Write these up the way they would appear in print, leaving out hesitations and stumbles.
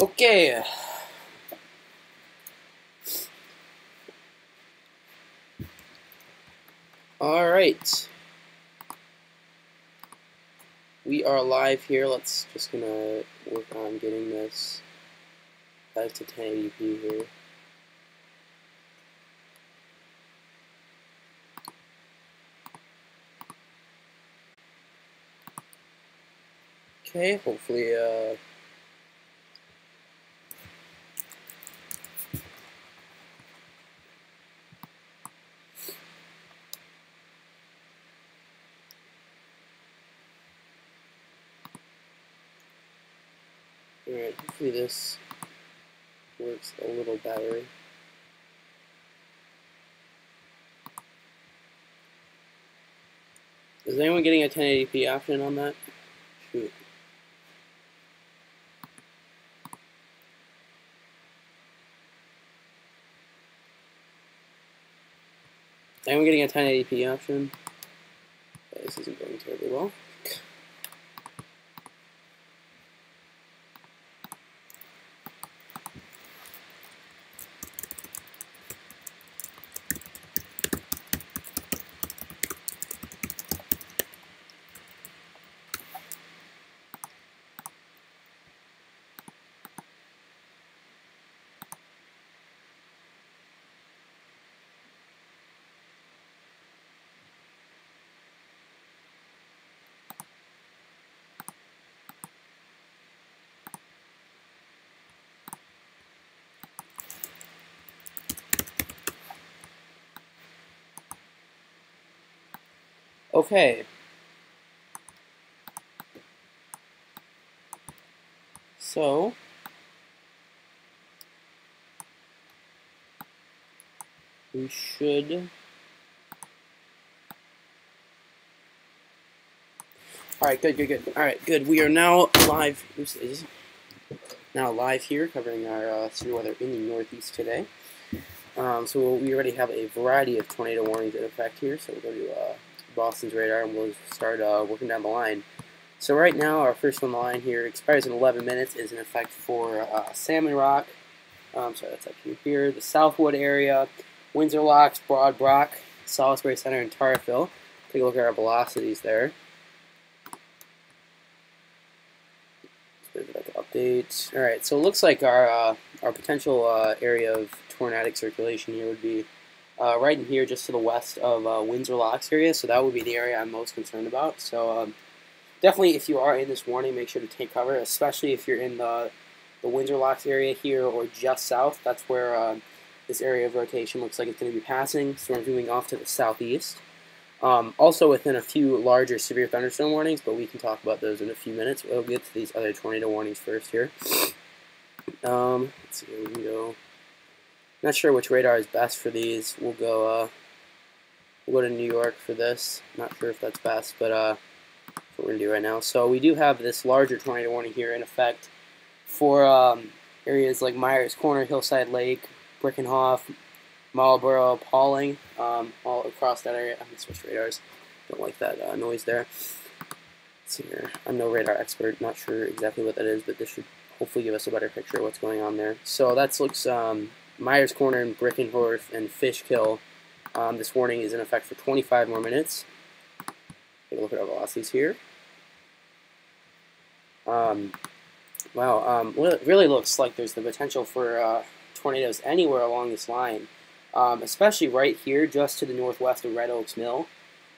Okay. Alright. We are live here. Let's just gonna work on getting this back to 1080p here. Okay, hopefully alright, hopefully this works a little better. Is anyone getting a 1080p option on that? Shoot. Anyone getting a 1080p option? This isn't going terribly well. Okay. So we should. Alright, good. Alright, good. We are now live. Now live here, covering our severe weather in the Northeast today. So we already have a variety of tornado warnings in effect here. So we'll go to Boston's radar and we'll start working down the line. So right now, our first one on the line here expires in 11 minutes. Is in effect for Salmon Rock. Sorry, that's up here. The Southwood area, Windsor Locks, Broad Brock, Salisbury Center, and Tarryville. Take a look at our velocities there. Update. All right, so it looks like our potential area of tornadic circulation here would be right in here, just to the west of Windsor Locks area. So that would be the area I'm most concerned about. So definitely, if you are in this warning, make sure to take cover, especially if you're in the Windsor Locks area here or just south. That's where this area of rotation looks like it's going to be passing. Storms moving off to the southeast. Also within a few larger severe thunderstorm warnings, but we can talk about those in a few minutes. We'll get to these other tornado warnings first here. Let's see where we can go. Not sure which radar is best for these. We'll go to New York for this. Not sure if that's best, but what we're going to do right now. So we do have this larger tornado warning here in effect for areas like Myers Corner, Hillside Lake, Brickenhoff, Marlboro, Pauling, all across that area. I'm going to switch radars. Don't like that noise there. Let's see here. I'm no radar expert. Not sure exactly what that is, but this should hopefully give us a better picture of what's going on there. So that looks Myers Corner and Brickenhorst and Fishkill. This warning is in effect for 25 more minutes. Take a look at our velocities here. Wow. Well, it really looks like there's the potential for tornadoes anywhere along this line. Especially right here, just to the northwest of Red Oaks Mill.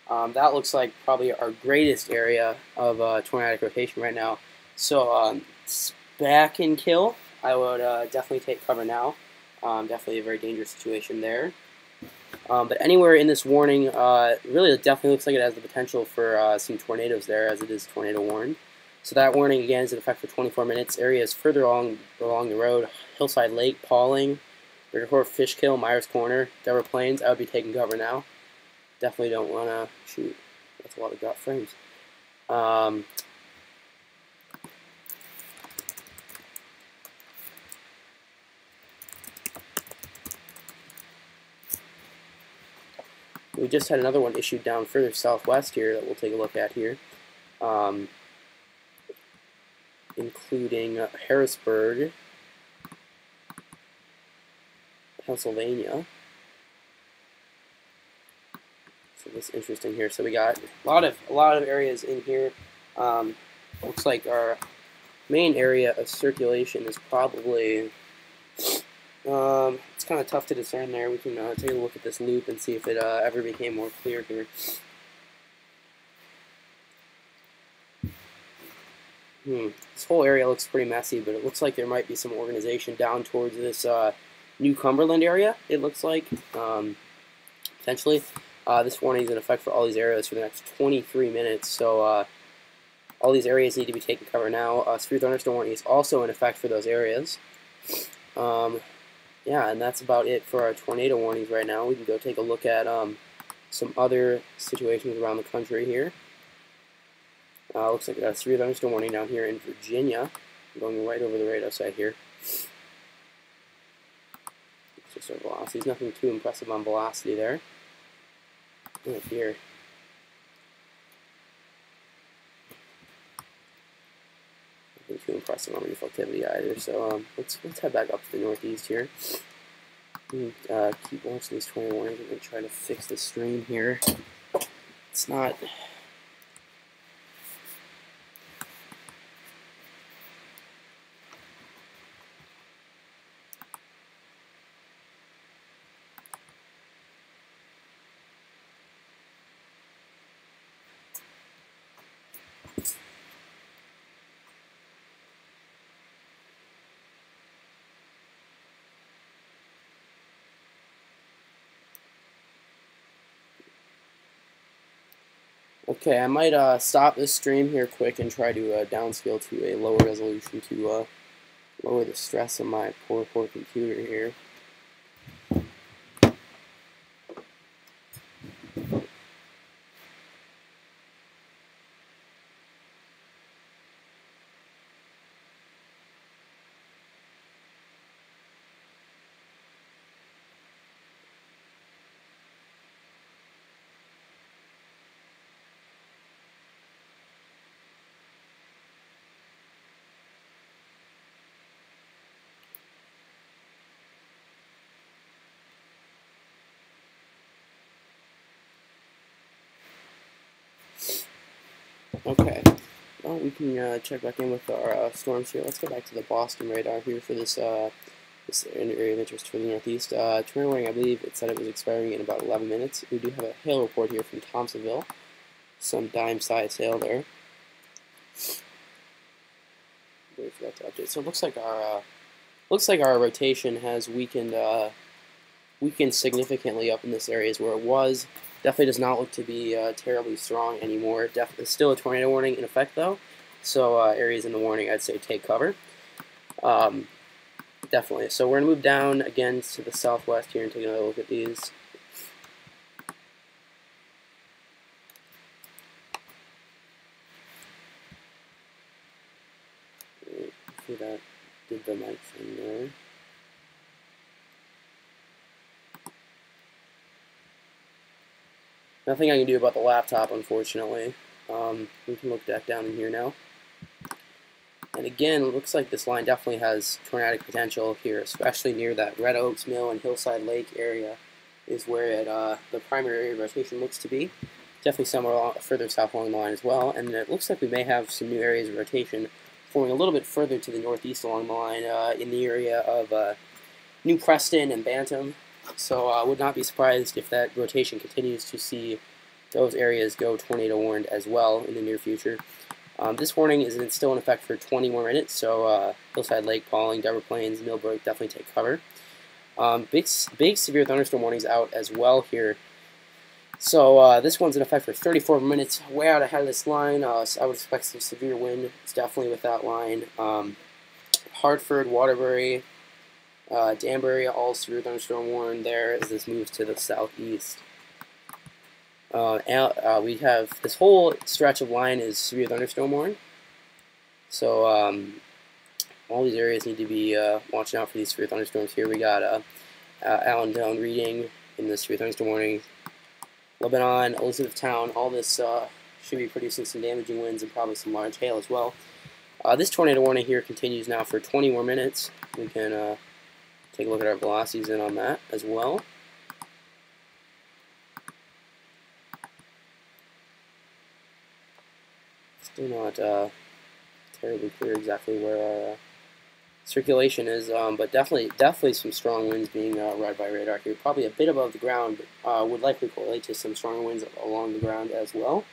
That looks like probably our greatest area of tornadic rotation right now. So back and kill, I would definitely take cover now. Definitely a very dangerous situation there. But anywhere in this warning, really it definitely looks like it has the potential for some tornadoes there, as it is tornado warned. So that warning again is in effect for 24 minutes. Areas further along the road, Hillside Lake, Pauling, Brickenhorst, Fishkill, Myers Corner, Deborah Plains. I would be taking cover now. Definitely don't want to shoot. That's a lot of drop frames. We just had another one issued down further southwest here that we'll take a look at here, including Harrisburg, Pennsylvania. So this is interesting here. So we got a lot of areas in here. Looks like our main area of circulation is probably it's kind of tough to discern there. We can take a look at this loop and see if it ever became more clear here. This whole area looks pretty messy, but it looks like there might be some organization down towards this New Cumberland area, it looks like, potentially. This warning is in effect for all these areas for the next 23 minutes, so all these areas need to be taking cover now. Severe thunderstorm warning is also in effect for those areas. Yeah, and that's about it for our tornado warnings right now. We can go take a look at some other situations around the country here. Looks like we got a severe thunderstorm warning down here in Virginia. I'm going right over the radar site here. It's just our velocity. There's nothing too impressive on velocity there. Right here. Nothing too impressive on reflectivity either. So let's head back up to the northeast here. Keep watching these tornado warnings. I'm going to try to fix the stream here. It's not. Okay, I might stop this stream here quick and try to downscale to a lower resolution to lower the stress on my poor computer here. Okay, well, we can check back in with our storms here. Let's go back to the Boston radar here for this this area of interest for the Northeast. Tornado warning, I believe it said it was expiring in about 11 minutes. We do have a hail report here from Thompsonville. Some dime-sized hail there. Wait for that to update. So it looks like our rotation has weakened significantly up in this area is where it was. Definitely does not look to be terribly strong anymore. Definitely still a tornado warning in effect though. So areas in the warning, I'd say take cover. Definitely. So we're gonna move down again to the southwest here and take another look at these. See that did the mic thing there. Nothing I can do about the laptop, unfortunately. We can look back down in here now. And again, it looks like this line definitely has tornadic potential here, especially near that Red Oaks Mill and Hillside Lake area is where it, the primary area of rotation looks to be. Definitely somewhere further south along the line as well. And it looks like we may have some new areas of rotation forming a little bit further to the northeast along the line in the area of New Preston and Bantam. So I would not be surprised if that rotation continues to see those areas go tornado warned as well in the near future. This warning is still in effect for 20 more minutes, so Hillside Lake, Pauling, Deborah Plains, Millbrook, definitely take cover. Big severe thunderstorm warnings out as well here. So this one's in effect for 34 minutes, way out ahead of this line. So I would expect some severe wind. It's definitely with that line. Hartford, Waterbury, Danbury, all severe thunderstorm warned there as this moves to the southeast. We have this whole stretch of line is severe thunderstorm warned. So all these areas need to be watching out for these severe thunderstorms here. We got Allentown, Reading in the severe thunderstorm warning. Lebanon, Elizabethtown, all this should be producing some damaging winds and probably some large hail as well. This tornado warning here continues now for 20 more minutes. We can Take a look at our velocities in on that as well. Still not terribly clear exactly where our circulation is, but definitely some strong winds being read by radar here. Probably a bit above the ground, but would likely correlate to some stronger winds along the ground as well.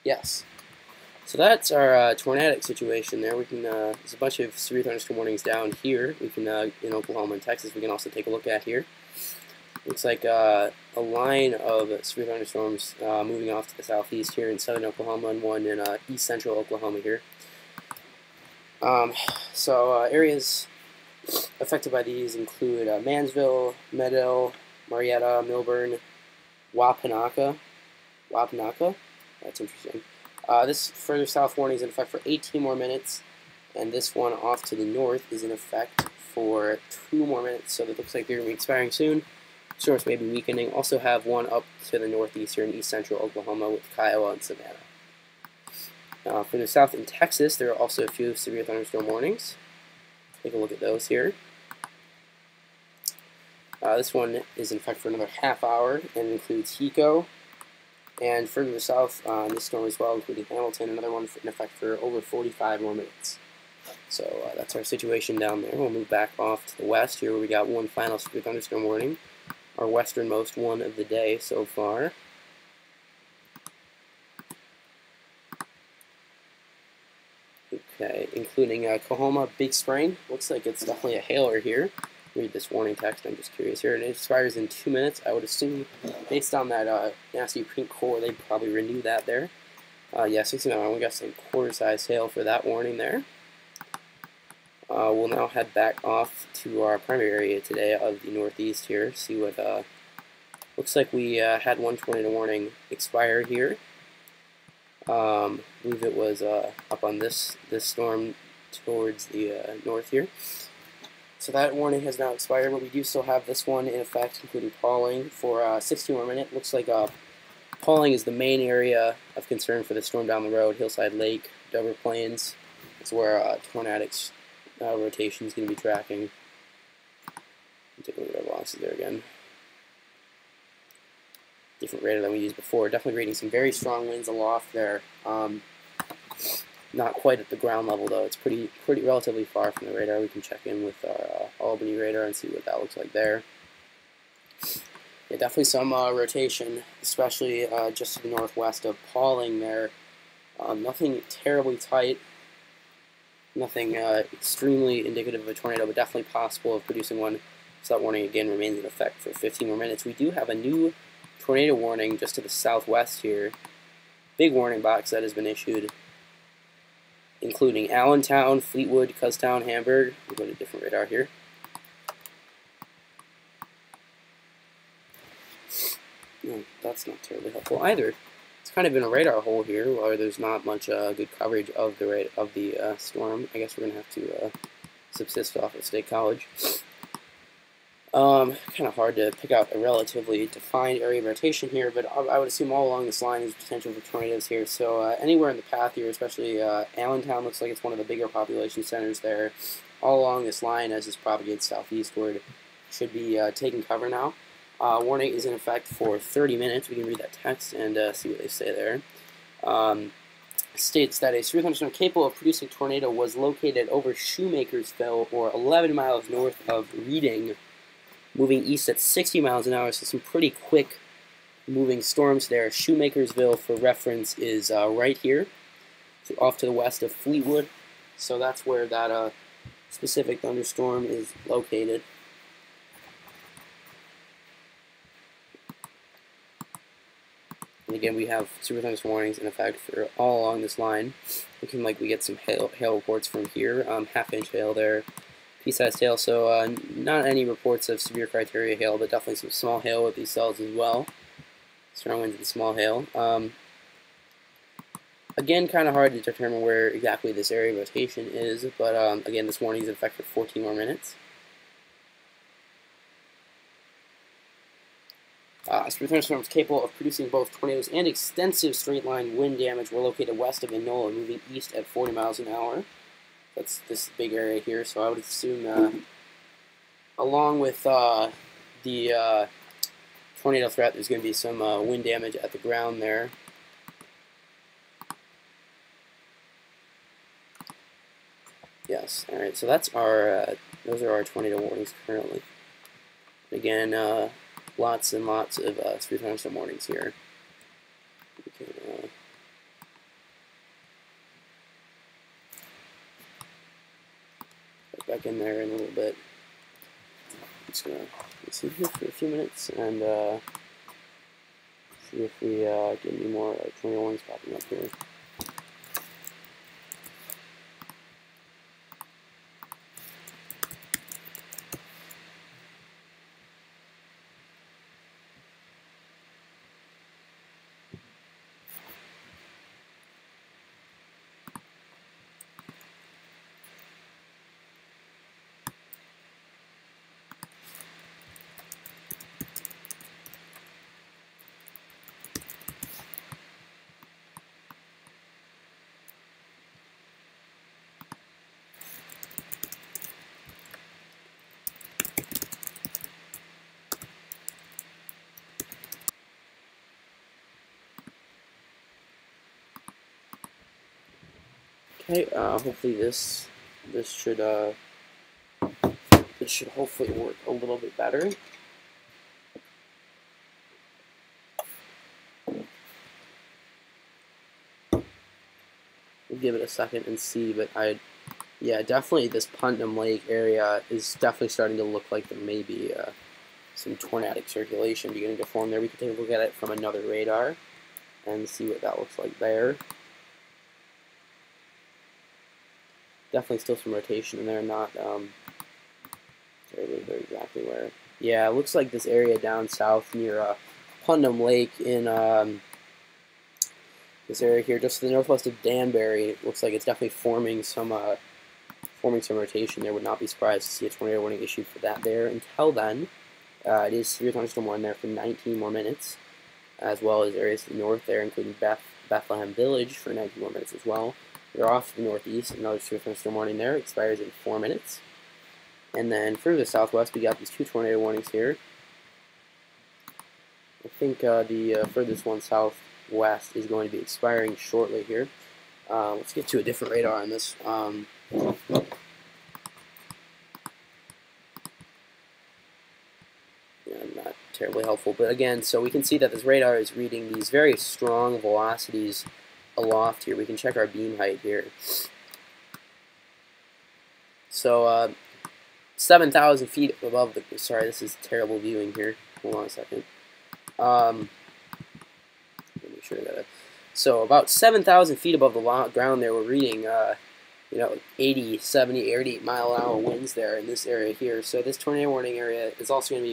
Yes. So that's our tornadic situation there. We can there's a bunch of severe thunderstorm warnings down here. We can in Oklahoma and Texas. We can also take a look at here. Looks like a line of severe thunderstorms moving off to the southeast here in southern Oklahoma and one in east central Oklahoma here. Areas affected by these include Mansville, Medill, Marietta, Milburn, Wapanaka. That's interesting. This further south warning is in effect for 18 more minutes, and this one off to the north is in effect for 2 more minutes, so it looks like they're going to be expiring soon. Storms may be weakening. Also have one up to the northeast here in east central Oklahoma with Kiowa and Savannah. Further south in Texas, there are also a few severe thunderstorm warnings. Take a look at those here. This one is in effect for another half hour and includes Hiko. And further south in this storm as well, including Hamilton, another one in effect for over 45 more minutes. So that's our situation down there. We'll move back off to the west here where we got one final severe thunderstorm warning. Our westernmost one of the day so far. Okay, including Coahoma, Big Spring. Looks like it's definitely a hailer here. Read this warning text, I'm just curious here. And it expires in 2 minutes. I would assume, based on that nasty pink core, they'd probably renew that there. Yeah, 69, we got some quarter-size hail for that warning there. We'll now head back off to our primary area today of the northeast here. See what, looks like we had one tornado warning expire here. I believe it was up on this storm towards the north here. So that warning has now expired, but we do still have this one in effect, including Pawling, for 60 more minutes. Looks like Pawling is the main area of concern for the storm down the road. Hillside Lake, Dover Plains is where Tornadic's rotation is going to be tracking. Take a look at our velocity there again. Different radar than we used before. Definitely reading some very strong winds aloft there. Not quite at the ground level though. It's pretty relatively far from the radar. We can check in with our Albany radar and see what that looks like there. Yeah, definitely some rotation, especially just to the northwest of Pawling there. Nothing terribly tight. Nothing extremely indicative of a tornado, but definitely possible of producing one. So that warning again remains in effect for 15 more minutes. We do have a new tornado warning just to the southwest here. Big warning box that has been issued, including Allentown, Fleetwood, Kutztown, Hamburg. We'll go to a different radar here. No, that's not terribly helpful either. It's kind of in a radar hole here, where there's not much good coverage of the storm. I guess we're gonna have to subsist off of State College. Kind of hard to pick out a relatively defined area of rotation here, but I would assume all along this line there's potential for tornadoes here. So anywhere in the path here, especially Allentown, looks like it's one of the bigger population centers there. All along this line, as this propagates southeastward, should be taking cover now. Warning is in effect for 30 minutes. We can read that text and see what they say there. States that a severe thunderstorm capable of producing a tornado was located over Shoemakersville, or 11 miles north of Reading, moving east at 60 miles an hour, so some pretty quick moving storms there. Shoemakersville, for reference, is right here, so off to the west of Fleetwood. So that's where that specific thunderstorm is located. And again, we have severe thunderstorm warnings in effect for all along this line. Looking like we get some hail reports from here. Half-inch hail there. Pea-sized hail, so not any reports of severe criteria hail, but definitely some small hail with these cells as well. Strong winds and small hail. Again, kind of hard to determine where exactly this area of rotation is, but again, this warning is in effect for 14 more minutes. Severe thunderstorms capable of producing both tornadoes and extensive straight-line wind damage were located west of Enola, moving east at 40 miles an hour. That's this big area here. So I would assume, along with the tornado threat, there's going to be some wind damage at the ground there. Yes. All right. So that's our those are our tornado warnings currently. Again, lots and lots of severe thunderstorm warnings here. We can, get back in there in a little bit. I'm just gonna sit here for a few minutes and see if we get any more tornado warnings popping up here. Okay, hopefully this should hopefully work a little bit better. We'll give it a second and see, but yeah, definitely this Putnam Lake area is definitely starting to look like there may be some tornadic circulation beginning to form there. We can take a look at it from another radar and see what that looks like there. Definitely still some rotation in there, not terribly clear exactly where. Yeah, it looks like this area down south near Putnam Lake in this area here, just to the northwest of Danbury. It looks like it's definitely forming some rotation there. Would not be surprised to see a tornado warning issued for that there. Until then, it is severe thunderstorm warning there for 19 more minutes, as well as areas to the north there, including Bethlehem Village for 19 more minutes as well. We're off to the northeast, another severe thunderstorm warning there, expires in 4 minutes. And then further southwest, we got these 2 tornado warnings here. I think the furthest one southwest is going to be expiring shortly here. Let's get to a different radar on this. Not terribly helpful, but again, so we can see that this radar is reading these very strong velocities aloft here. We can check our beam height here. So 7,000 feet above the, sorry, this is terrible viewing here. Hold on a second. Let me make sure that. So about 7,000 feet above the ground there, we're reading, 80, 70, 80 mile-an-hour winds there in this area here. So this tornado warning area is also going to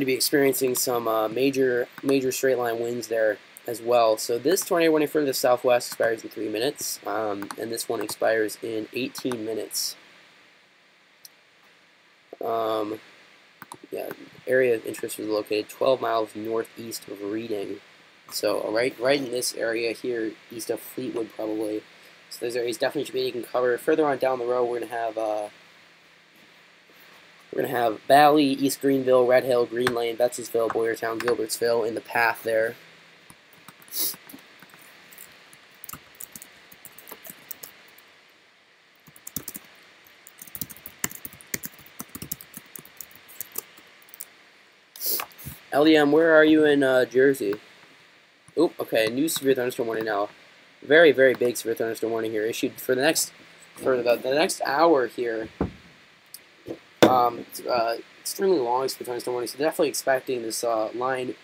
be experiencing some major straight line winds there as well. So this tornado warning for the southwest expires in 3 minutes, and this one expires in 18 minutes. Yeah, area of interest is located 12 miles northeast of Reading. So right in this area here, east of Fleetwood probably. So those areas definitely should be taken cover. Further on down the road, we're gonna have Valley, East Greenville, Red Hill, Green Lane, Bettsville, Boyertown, Gilbertsville in the path there. LDM, where are you in Jersey? Oop, okay, new severe thunderstorm warning now. Very, very big severe thunderstorm warning here issued for the next hour here. Extremely long severe thunderstorm warning. So definitely expecting this line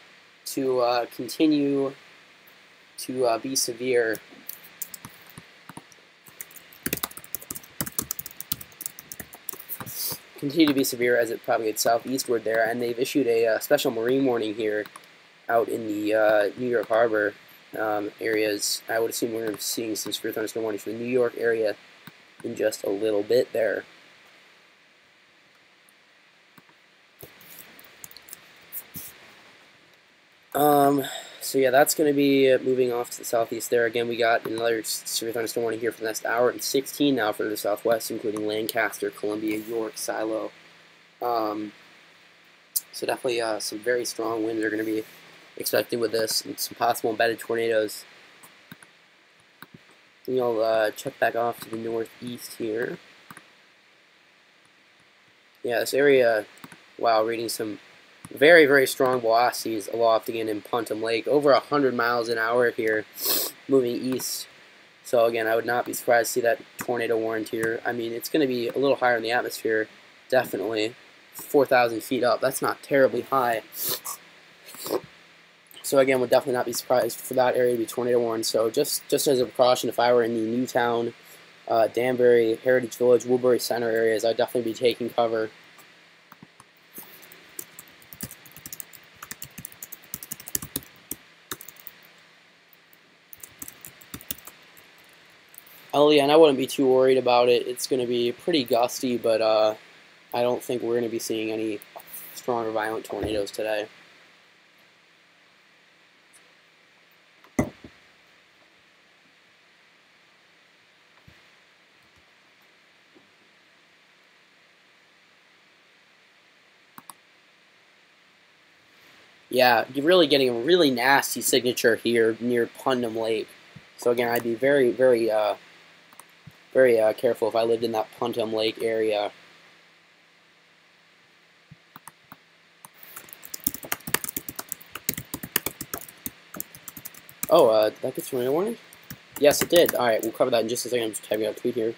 to continue to be severe. Continue to be severe as it propagates southeastward there, and they've issued a special marine warning here out in the New York Harbor areas. I would assume we're going to be seeing some severe thunderstorm warnings for the New York area in just a little bit there. So yeah, that's going to be moving off to the southeast there. Again, we got another severe thunderstorm warning here for the next hour and 16 now for the southwest, including Lancaster, Columbia, York, Silo. So definitely some very strong winds are going to be expected with this, and some possible embedded tornadoes. We'll check back off to the northeast here. Yeah, this area, wow, reading some very, very strong velocities aloft again in Puntum Lake. Over 100 miles an hour here, moving east. So again, I would not be surprised to see that tornado warrant here. I mean, it's going to be a little higher in the atmosphere, definitely. 4,000 feet up. That's not terribly high. So again, would definitely not be surprised for that area to be tornado warned. So just as a precaution, if I were in the Newtown, Danbury, Heritage Village, Woodbury Center areas, I'd definitely be taking cover. And I wouldn't be too worried about it. It's going to be pretty gusty, but I don't think we're going to be seeing any strong or violent tornadoes today. Yeah, you're really getting a really nasty signature here near Putnam Lake. So again, I'd be very, very, very careful if I lived in that Putnam Lake area. Oh, did that get tornado warning? Yes, it did. Alright, we'll cover that in just a second. I'm just typing out a tweet here.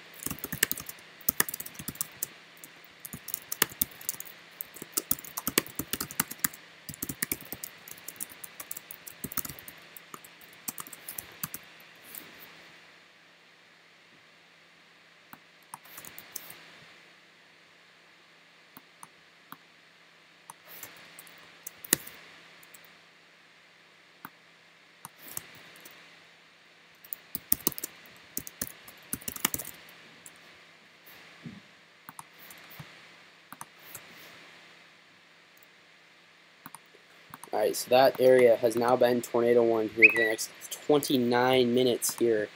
Alright, so that area has now been tornado warned here for the next 29 minutes here.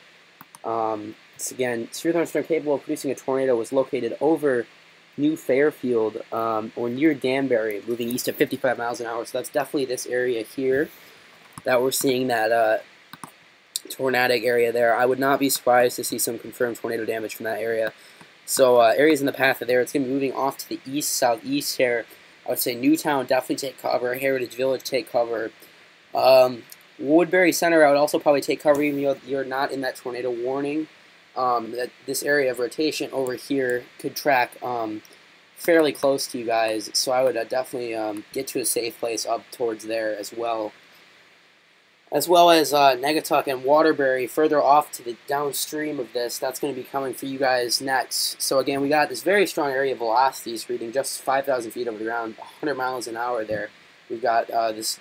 So again, severe thunderstorm capable of producing a tornado was located over New Fairfield or near Danbury, moving east at 55 miles an hour. So that's definitely this area here that we're seeing that tornadic area there. I would not be surprised to see some confirmed tornado damage from that area. So areas in the path of there, it's going to be moving off to the east, southeast here. I would say Newtown, definitely take cover. Heritage Village, take cover. Woodbury Center, I would also probably take cover, even though you're not in that tornado warning. That this area of rotation over here could track fairly close to you guys, so I would definitely get to a safe place up towards there as well. As well as Negatuck and Waterbury further off to the downstream of this. That's going to be coming for you guys next. So again, we got this very strong area of velocities reading just 5,000 feet over the ground, 100 miles an hour there. We've got this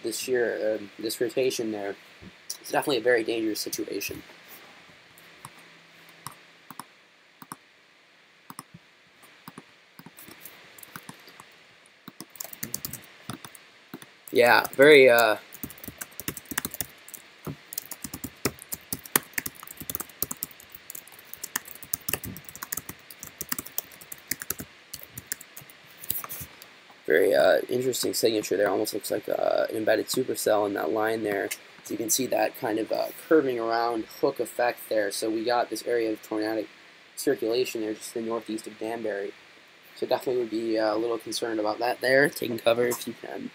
rotation there. It's definitely a very dangerous situation. Yeah, very very interesting signature there. Almost looks like an embedded supercell in that line there. So you can see that kind of curving around hook effect there. So we got this area of tornadic circulation there just to the northeast of Danbury. So definitely would be a little concerned about that there. Taking cover if you can.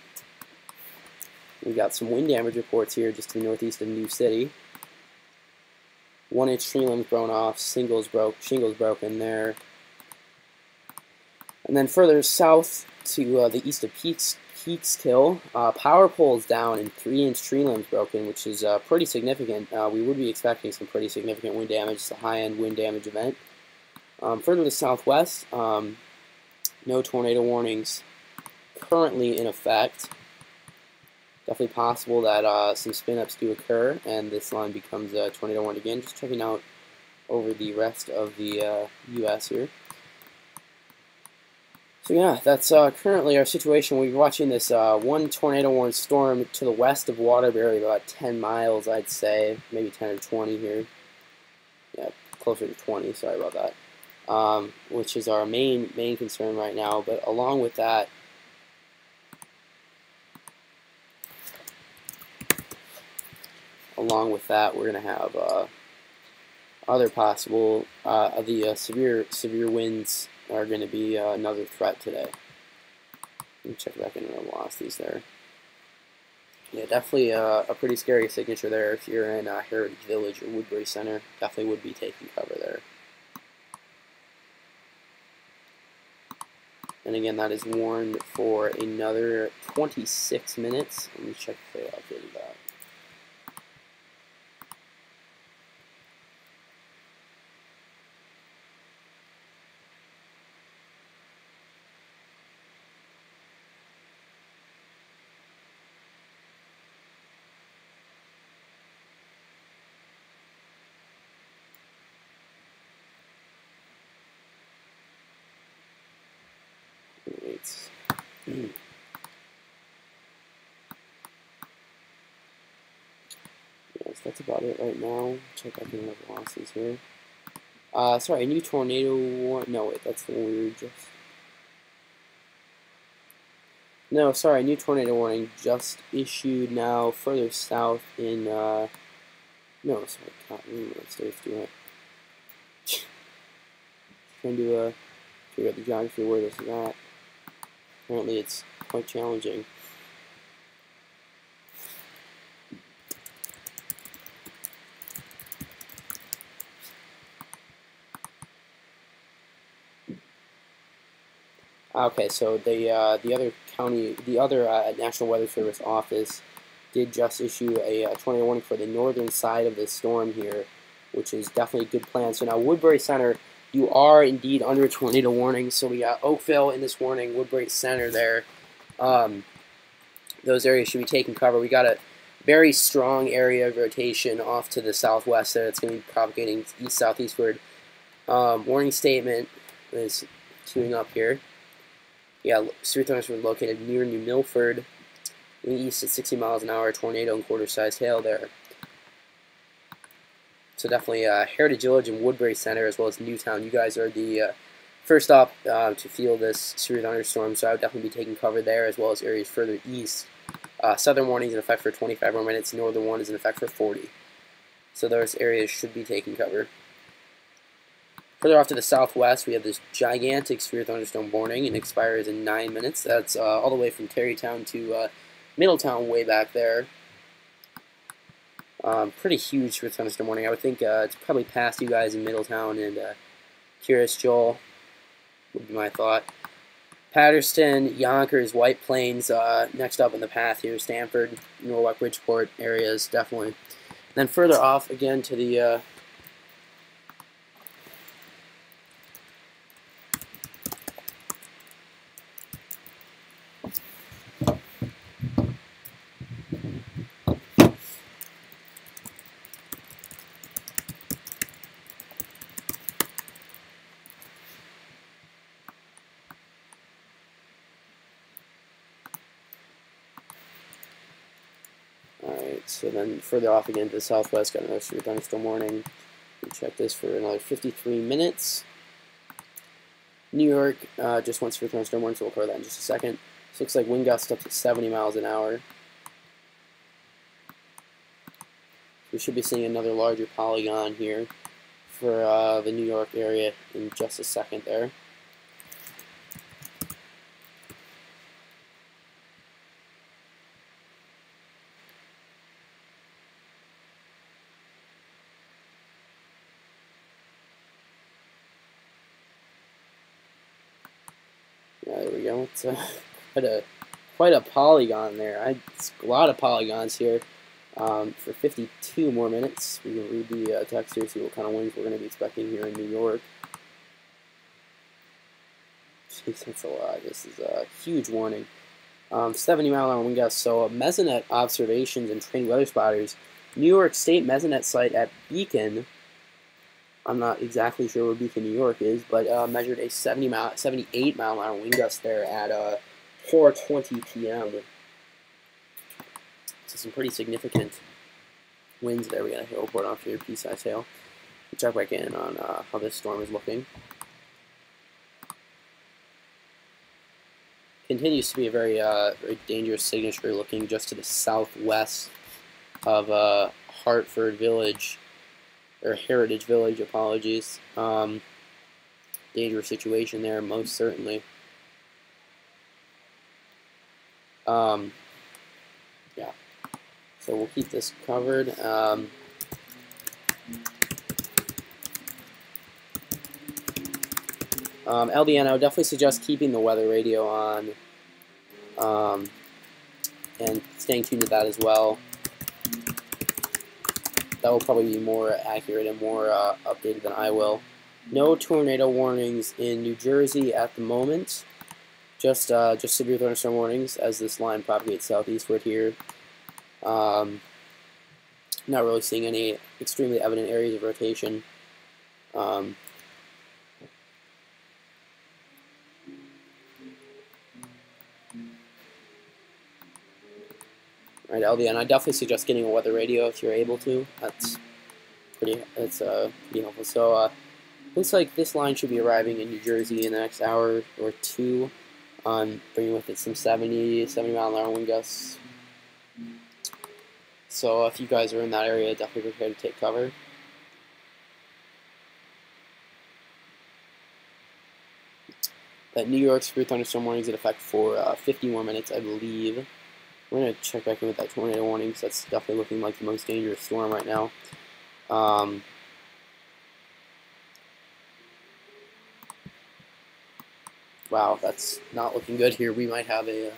We've got some wind damage reports here just to the northeast of New City. 1-inch tree limbs blown off, shingles broken there. And then further south to the east of Peekskill, power poles down and 3-inch tree limbs broken, which is pretty significant. We would be expecting some pretty significant wind damage. It's a high-end wind damage event. Further to the southwest, no tornado warnings currently in effect. Definitely possible that some spin-ups do occur and this line becomes tornado warned again. Just checking out over the rest of the U.S. here. So yeah, that's currently our situation. We're watching this one tornado warned storm to the west of Waterbury, about 10 miles, I'd say, maybe 10 or 20 here. Yeah, closer to 20. Sorry about that. Which is our main concern right now. But along with that, we're gonna have other possible severe winds are going to be another threat today. Let me check back into the velocities there. Yeah, definitely a pretty scary signature there. If you're in Heritage Village or Woodbury Center, definitely would be taking cover there. And again, that is warned for another 26 minutes. Let me check if they updated that. Wait. Yes, that's about it right now. Check back in the velocities here. Sorry, a new tornado warning. No, wait, that's the one we were just. No, sorry, a new tornado warning just issued now further south in, no, sorry, Cotton, let's do it. Trying to figure out the geography where this is at. Apparently it's quite challenging. Okay, so the other National Weather Service office did just issue a tornado warning for the northern side of the storm here, which is definitely a good plan. So now Woodbury Center, you are indeed under a tornado warning. So we got Oakville in this warning, Woodbury Center there. Those areas should be taking cover. We got a very strong area of rotation off to the southwest there. It's going to be propagating east-southeastward. Warning statement is queuing up here. Yeah, severe thunderstorm located near New Milford, east at 60 miles an hour, tornado and quarter-sized hail there. So definitely Heritage Village and Woodbury Center, as well as Newtown. You guys are the first up to feel this severe thunderstorm, so I would definitely be taking cover there, as well as areas further east. Southern warning is in effect for 25 more minutes. Northern one is in effect for 40. So those areas should be taking cover. Further off to the southwest, we have this gigantic severe thunderstorm warning, and expires in 9 minutes. That's all the way from Terrytown to Middletown, way back there. Pretty huge severe thunderstorm warning. I would think it's probably past you guys in Middletown and Curious Joel would be my thought. Patterson, Yonkers, White Plains, next up in the path here. Stanford, Norwalk, Bridgeport areas, definitely. And then further off again to the Alright, so then further off again to the southwest, got another severe thunderstorm warning. We'll check this for another 53 minutes. New York, just one severe thunderstorm warning, so we'll cover that in just a second. This looks like wind gusts up to 70 miles an hour. We should be seeing another larger polygon here for the New York area in just a second there. Yeah, there we go. It's quite a polygon there. It's a lot of polygons here. For 52 more minutes, we can read the text here, see what kind of winds we're going to be expecting here in New York. Jeez, that's a lot. This is a huge warning. 70 mile an hour wind gusts. So Mesonet observations and trained weather spotters. New York State Mesonet site at Beacon I'm not exactly sure where Beacon, New York is, but measured a 78 mile an hour wind gust there at 4:20 p.m. So some pretty significant winds there. We got a hail report off here, pea-sized hail. We'll check back in on how this storm is looking. Continues to be a very dangerous signature, looking just to the southwest of Hartford Village, or Heritage Village, apologies. Dangerous situation there, most certainly. Yeah. So we'll keep this covered. LDN, I would definitely suggest keeping the weather radio on and staying tuned to that as well. That will probably be more accurate and more updated than I will. No tornado warnings in New Jersey at the moment. Just severe thunderstorm warnings as this line propagates southeastward here. Not really seeing any extremely evident areas of rotation. Right, LDN, I definitely suggest getting a weather radio if you're able to. That's pretty helpful. So looks like this line should be arriving in New Jersey in the next hour or two, bringing with it some 70 mile an hour wind gusts. So if you guys are in that area, definitely prepare to take cover. That New York severe thunderstorm warning is in effect for 50 more minutes, I believe. We're going to check back in with that tornado warning, because that's definitely looking like the most dangerous storm right now. Wow, that's not looking good here. We might have a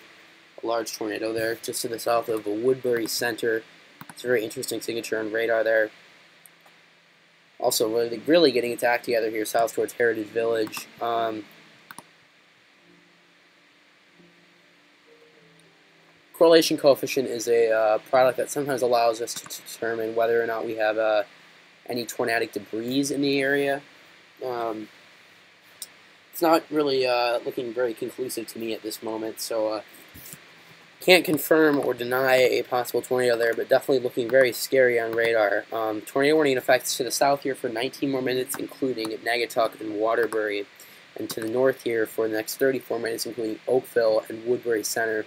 large tornado there, just to the south of the Woodbury Center. It's a very interesting signature on radar there. Also, really getting its act together here, south towards Heritage Village. Correlation coefficient is a product that sometimes allows us to determine whether or not we have any tornadic debris in the area. It's not really looking very conclusive to me at this moment, so can't confirm or deny a possible tornado there, but definitely looking very scary on radar. Tornado warning effects to the south here for 19 more minutes, including Naugatuck and Waterbury, and to the north here for the next 34 minutes, including Oakville and Woodbury Center.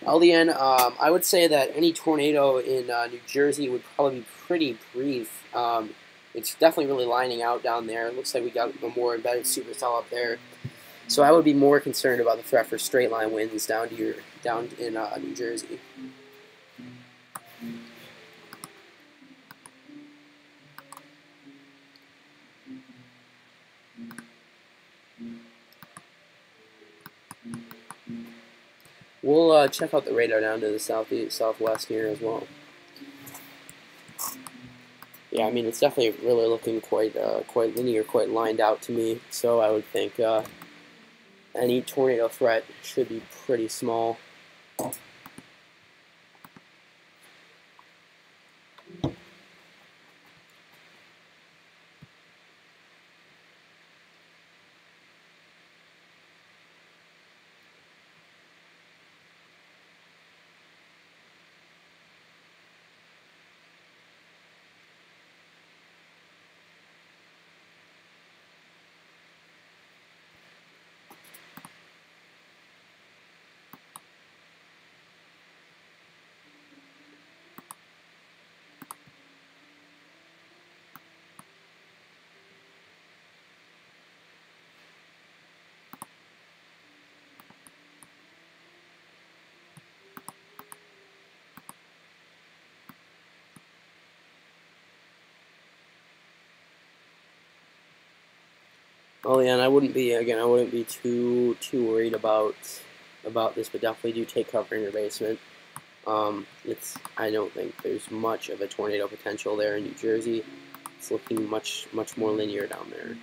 LDN, I would say that any tornado in New Jersey would probably be pretty brief. It's definitely really lining out down there. It looks like we got a more embedded supercell up there. So I would be more concerned about the threat for straight line winds down in New Jersey. We'll check out the radar down to the southwest here as well. Yeah, I mean, it's definitely really looking quite linear, quite lined out to me. So I would think any tornado threat should be pretty small. Oh yeah, and I wouldn't be too worried about this, but definitely do take cover in your basement. I don't think there's much of a tornado potential there in New Jersey. It's looking much more linear down there.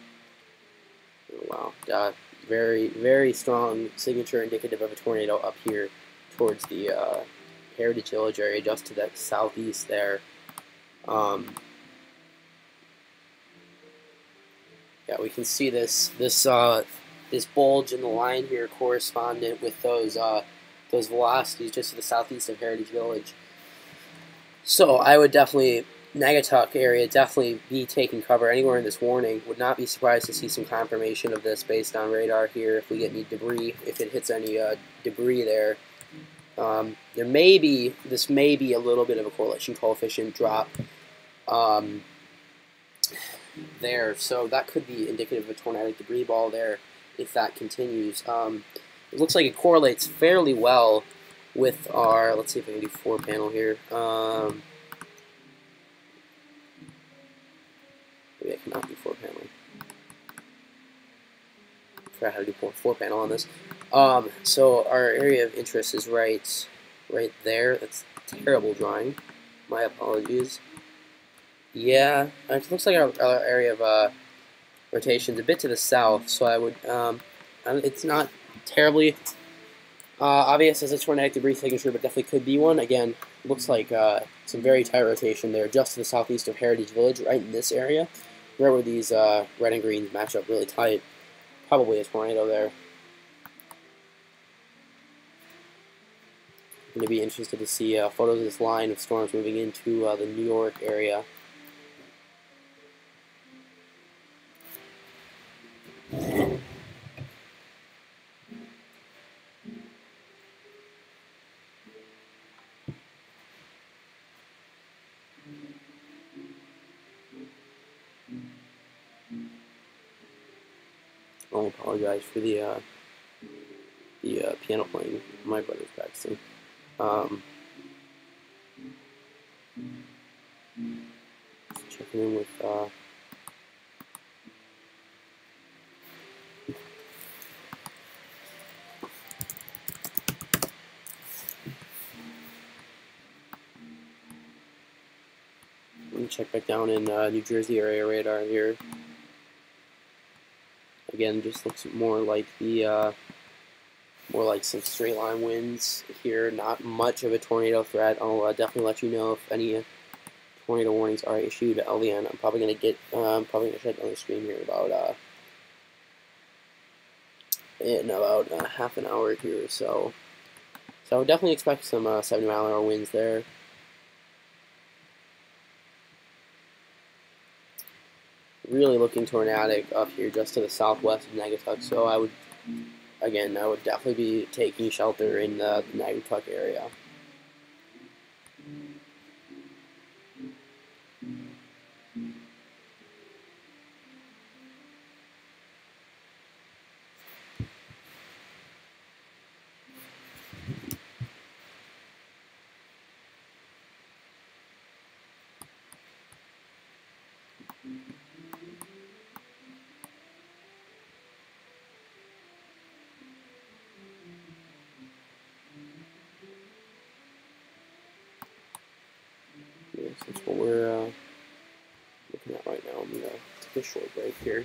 Oh, wow, very strong signature indicative of a tornado up here towards the Heritage Village area, just to the southeast there. Yeah, we can see this bulge in the line here correspondent with those velocities just to the southeast of Heritage Village. So I would definitely, Naugatuck area, definitely be taking cover anywhere in this warning. Would not be surprised to see some confirmation of this based on radar here if we get any debris, if it hits any debris there. This may be a little bit of a correlation coefficient drop there, so that could be indicative of a tornadic debris ball there if that continues. It looks like it correlates fairly well with our, let's see if I can do 4-panel here. Maybe I cannot do 4-panel. Try how to do 4-panel on this. So our area of interest is right there. That's terrible drawing. My apologies. Yeah, it looks like our area of rotation is a bit to the south, so I would, it's not terribly obvious as a tornadic debris signature, but definitely could be one. Again, looks like some very tight rotation there, just to the southeast of Heritage Village, right in this area, right where these red and greens match up really tight. Probably a tornado there. I'm going to be interested to see photos of this line of storms moving into the New York area. I apologize for the piano playing. My brother's practicing. Checking in with let me check back down in New Jersey area radar here. Again, just looks more like the more like some straight line winds here. Not much of a tornado threat. I'll definitely let you know if any tornado warnings are issued. LVN. I'm probably gonna get probably gonna shut down the stream here in about half an hour here or so. So I would definitely expect some 70-mile-an-hour winds there. Really looking tornadic up here just to the southwest of Naugatuck. So I would definitely be taking shelter in the Naugatuck area. Yes, that's what we're looking at right now. I'm going to take a short break here.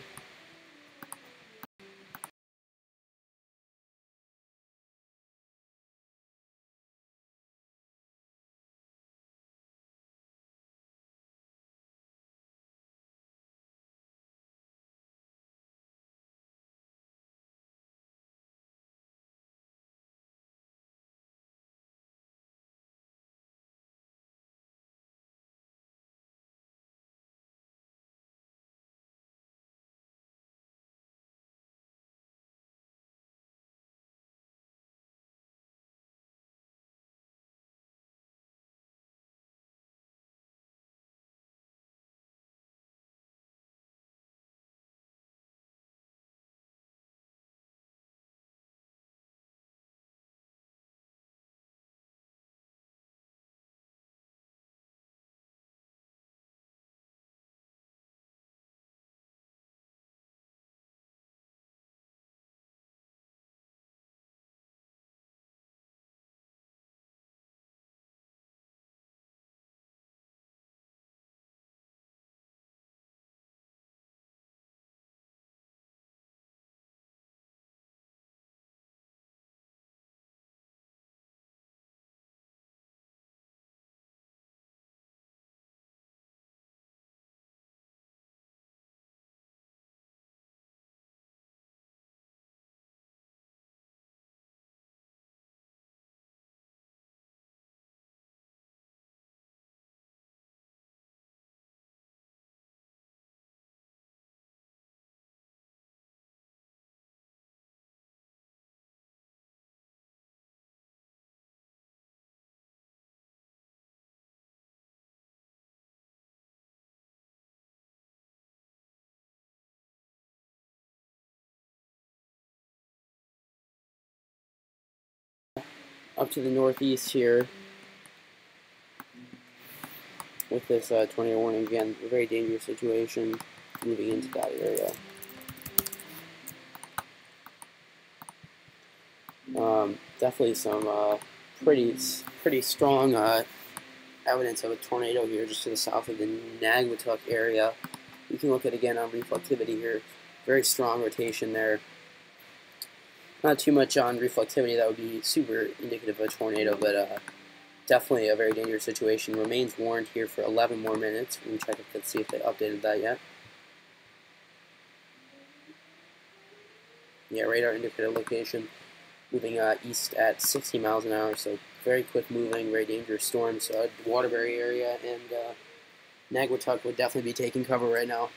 up to the northeast here with this tornado warning. Again, a very dangerous situation moving into that area. Definitely some pretty strong evidence of a tornado here just to the south of the Naugatuck area. You can look at again on reflectivity here. Very strong rotation there. Not too much on reflectivity that would be super indicative of a tornado, but definitely a very dangerous situation. Remains warned here for 11 more minutes. We can check if let's see if they updated that yet. Yeah, radar indicator location. Moving east at 60 miles an hour, so very quick moving, very dangerous storm. So Waterbury area and Naugatuck would definitely be taking cover right now.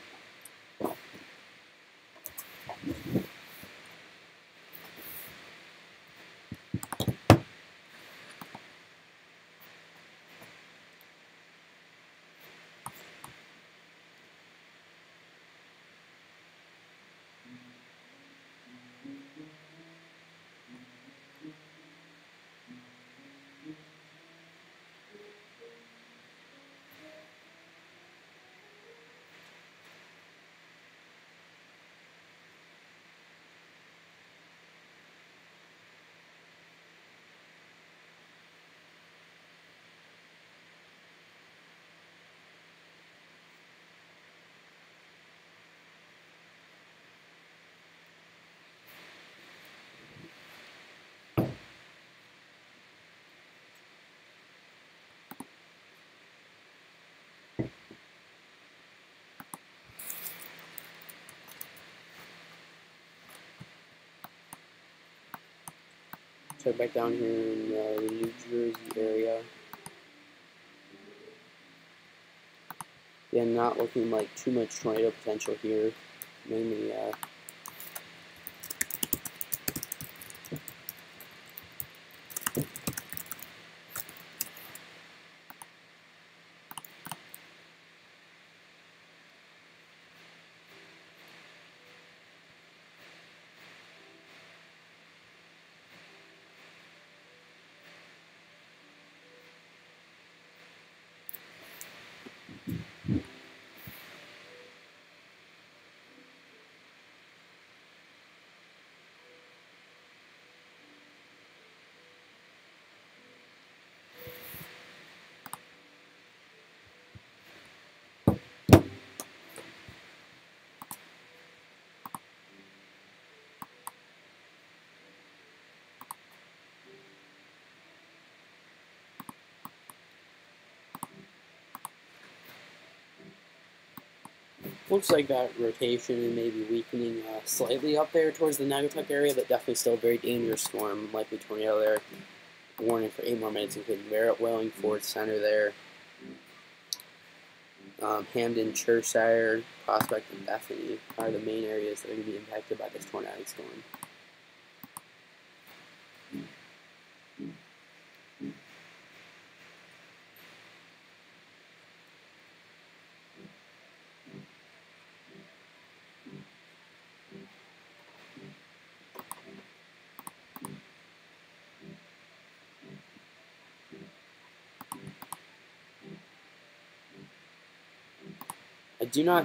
Check back down here in the New Jersey area. Again, not looking like too much tornado potential here. Mainly looks like that rotation and maybe weakening slightly up there towards the Naugatuck area, but definitely still a very dangerous storm, likely tornado there. Warning for 8 more minutes, including Wallingford Center there. Hamden, Cheshire, Prospect, and Bethany are the main areas that are going to be impacted by this tornadic storm.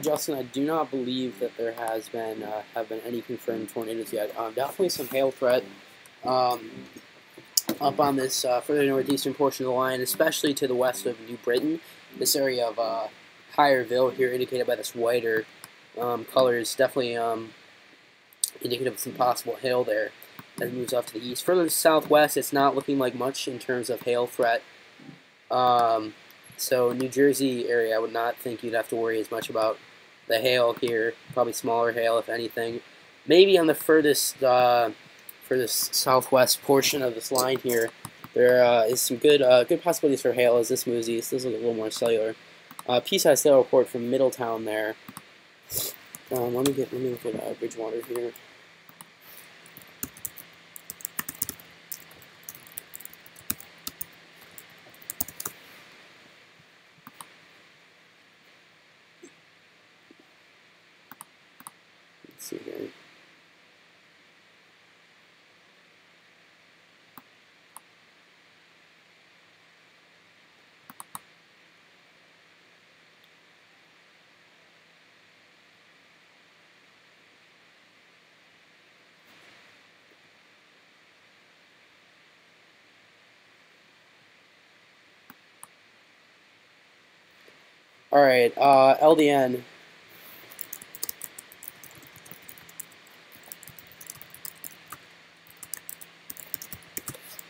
Justin, I do not believe that there have been any confirmed tornadoes yet. Definitely some hail threat up on this further northeastern portion of the line, especially to the west of New Britain. This area of Hyerville here, indicated by this whiter color, is definitely indicative of some possible hail there as it moves off to the east. Further to the southwest, it's not looking like much in terms of hail threat. So New Jersey area, I would not think you'd have to worry as much about the hail here. Probably smaller hail, if anything. Maybe on the furthest southwest portion of this line here, there is some good possibilities for hail as this moves east. This looks a little more cellular. PSI sail report from Middletown there. Let me look at Bridgewater here. Let's see here. All right, LDN.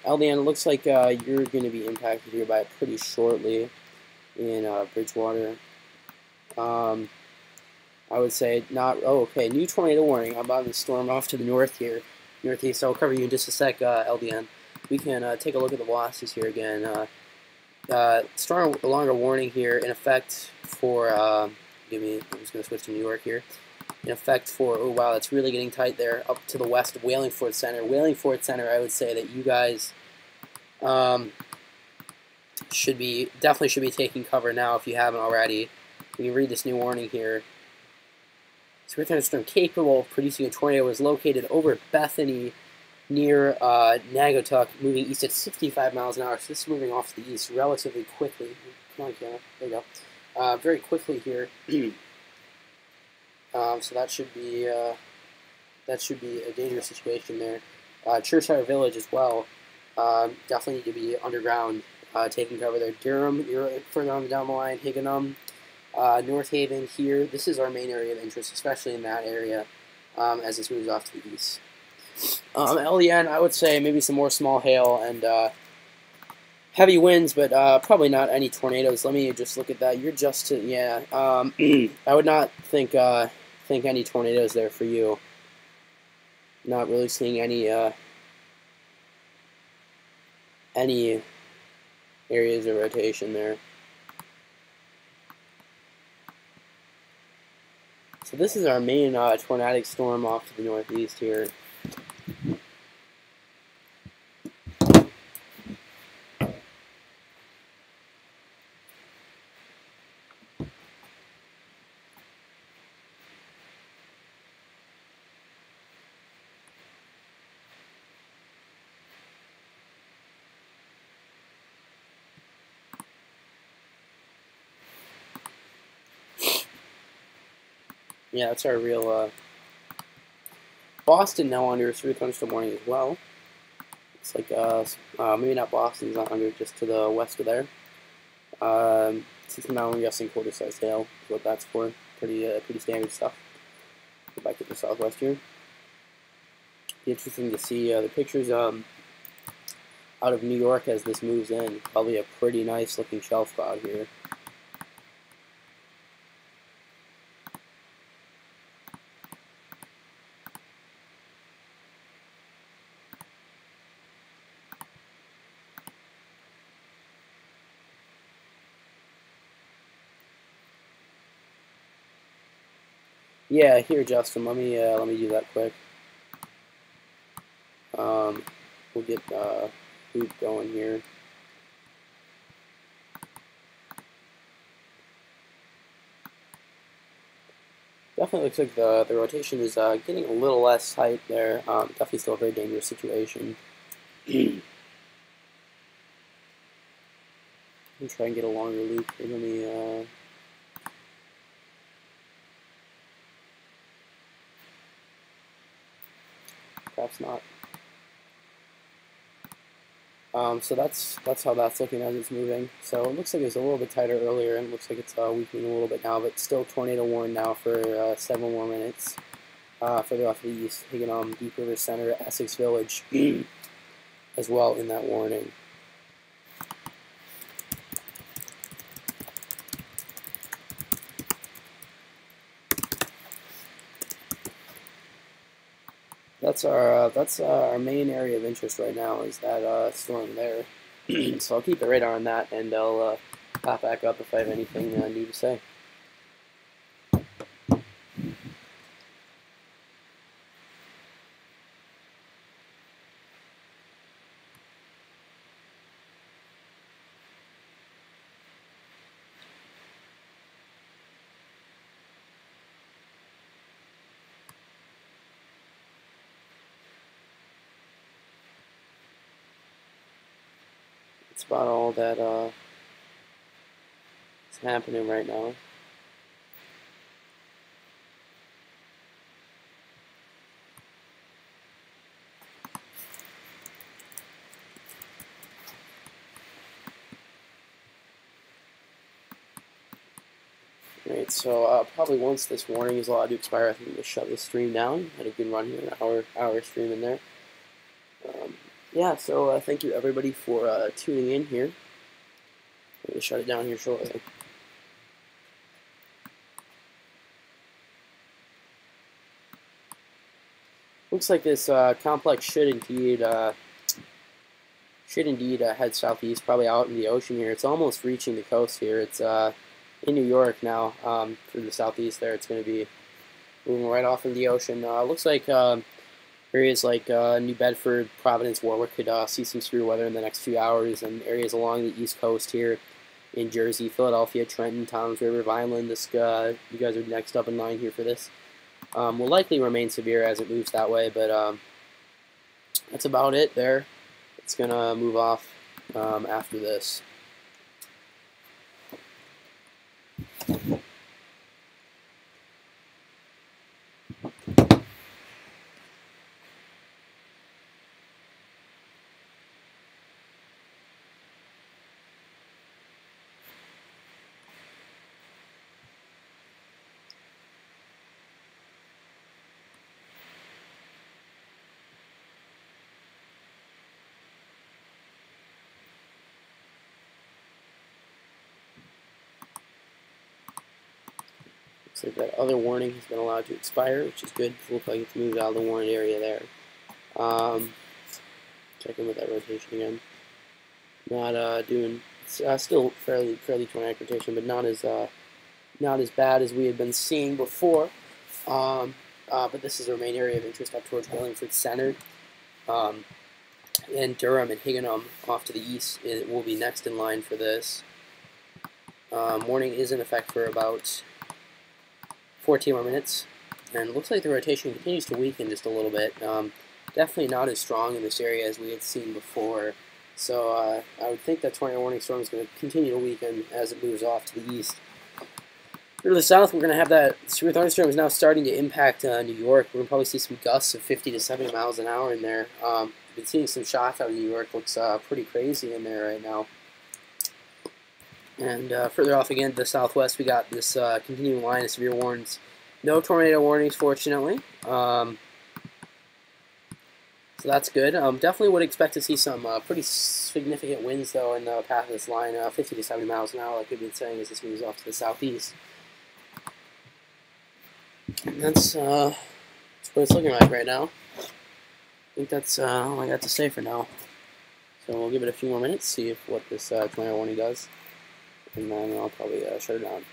LDN, it looks like you're going to be impacted here by pretty shortly in Bridgewater. I would say not. Oh, okay. New tornado warning. I'm about to storm off to the north here, northeast. I'll cover you in just a sec, LDN. We can take a look at the velocities here again. Strong longer warning here in effect for. I'm just going to switch to New York here. In effect for. Oh wow, that's really getting tight there. Up to the west of Wallingford Center. Wallingford Center. I would say that you guys definitely should be taking cover now if you haven't already. You can read this new warning here. Severe thunderstorm capable of producing a tornado was located over Bethany near Naugatuck, moving east at 65 miles an hour. So this is moving off to the east relatively quickly. Come on, camera. There you go. Very quickly here. So that should be a dangerous situation there. Churchshire Village as well. Definitely need to be underground, taking cover there. Durham, you're further on down the line. Higganum. North Haven here, this is our main area of interest, especially in that area, as this moves off to the east. LEN, I would say maybe some more small hail and heavy winds, but probably not any tornadoes. Let me just look at that. You're just to, yeah, I would not think any tornadoes there for you. Not really seeing any areas of rotation there. So this is our main tornadic storm off to the northeast here. Yeah, that's our real Boston now under a severe thunderstorm warning as well. It's like maybe not Boston's not under, just to the west of there. 60 mile gusting quarter-sized hail is what that's for. Pretty standard stuff. Go back to the southwest here. Be interesting to see the pictures out of New York as this moves in. Probably a pretty nice looking shelf cloud here. Yeah, here, Justin. Let me do that quick. We'll get Hoop going here. Definitely looks like the rotation is getting a little less tight there. Definitely still a very dangerous situation. Let me try and get a longer loop. Let me. Perhaps not. So that's how that's looking as it's moving. So it looks like it's a little bit tighter earlier, and it looks like it's weakening a little bit now, but still tornado warned now for several more minutes. Further off to the east, Higganum, Deep River Center, Essex Village, as well in that warning. That's our main area of interest right now, is that storm there. So I'll keep the radar on that, and I'll pop back up if I have anything new to say. That's about all that is happening right now. Right, so probably once this warning is allowed to expire, I think I'm going to shut the stream down. Had a good run here, an hour stream in there. Yeah, so thank you everybody for tuning in here. I'm going to shut it down here shortly. Looks like this complex should indeed head southeast, probably out in the ocean here. It's almost reaching the coast here. It's in New York now, through the southeast there. It's going to be moving right off in the ocean. Looks like areas like New Bedford, Providence, Warwick could see some severe weather in the next few hours, and areas along the east coast here in Jersey, Philadelphia, Trenton, Toms River, Vineland. You guys are next up in line here for this. Will likely remain severe as it moves that way, but that's about it there. It's going to move off after this. Looks like that other warning has been allowed to expire, which is good. It looks like it's moved out of the warned area there. Check in with that rotation again. Not doing. It's still fairly tornadic rotation, but not as bad as we had been seeing before. But this is a main area of interest up towards Wallingford Center, and Durham and Higganum off to the east. It will be next in line for this. Warning is in effect for about 14 more minutes, and it looks like the rotation continues to weaken just a little bit. Definitely not as strong in this area as we had seen before, so I would think that tornado warning storm is going to continue to weaken as it moves off to the east. To the south, we're going to have that severe thunderstorm is now starting to impact New York. We're going to probably see some gusts of 50 to 70 miles an hour in there. We've been seeing some shots out of New York. Looks pretty crazy in there right now. And further off again to the southwest, we got this continuing line of severe warnings. No tornado warnings, fortunately. So that's good. Definitely would expect to see some pretty significant winds, though, in the path of this line, 50 to 70 miles an hour, like we've been saying, as this moves off to the southeast. And that's what it's looking like right now. I think that's all I got to say for now. So we'll give it a few more minutes, see what this tornado warning does. And then I'll probably shut it down.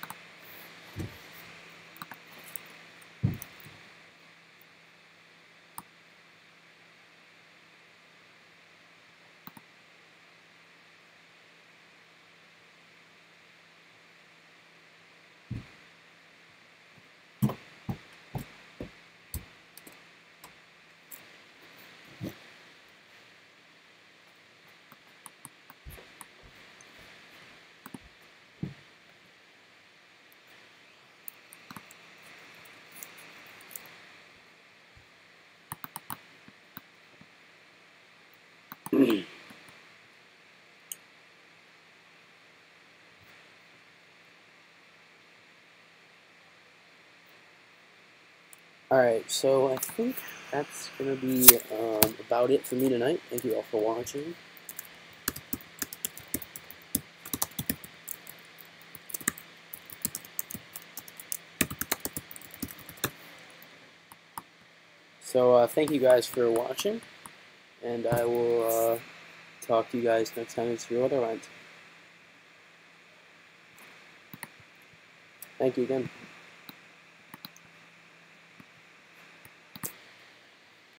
Alright, so I think that's going to be about it for me tonight. Thank you all for watching. So thank you guys for watching, and I will talk to you guys next time it's your other event. Thank you again.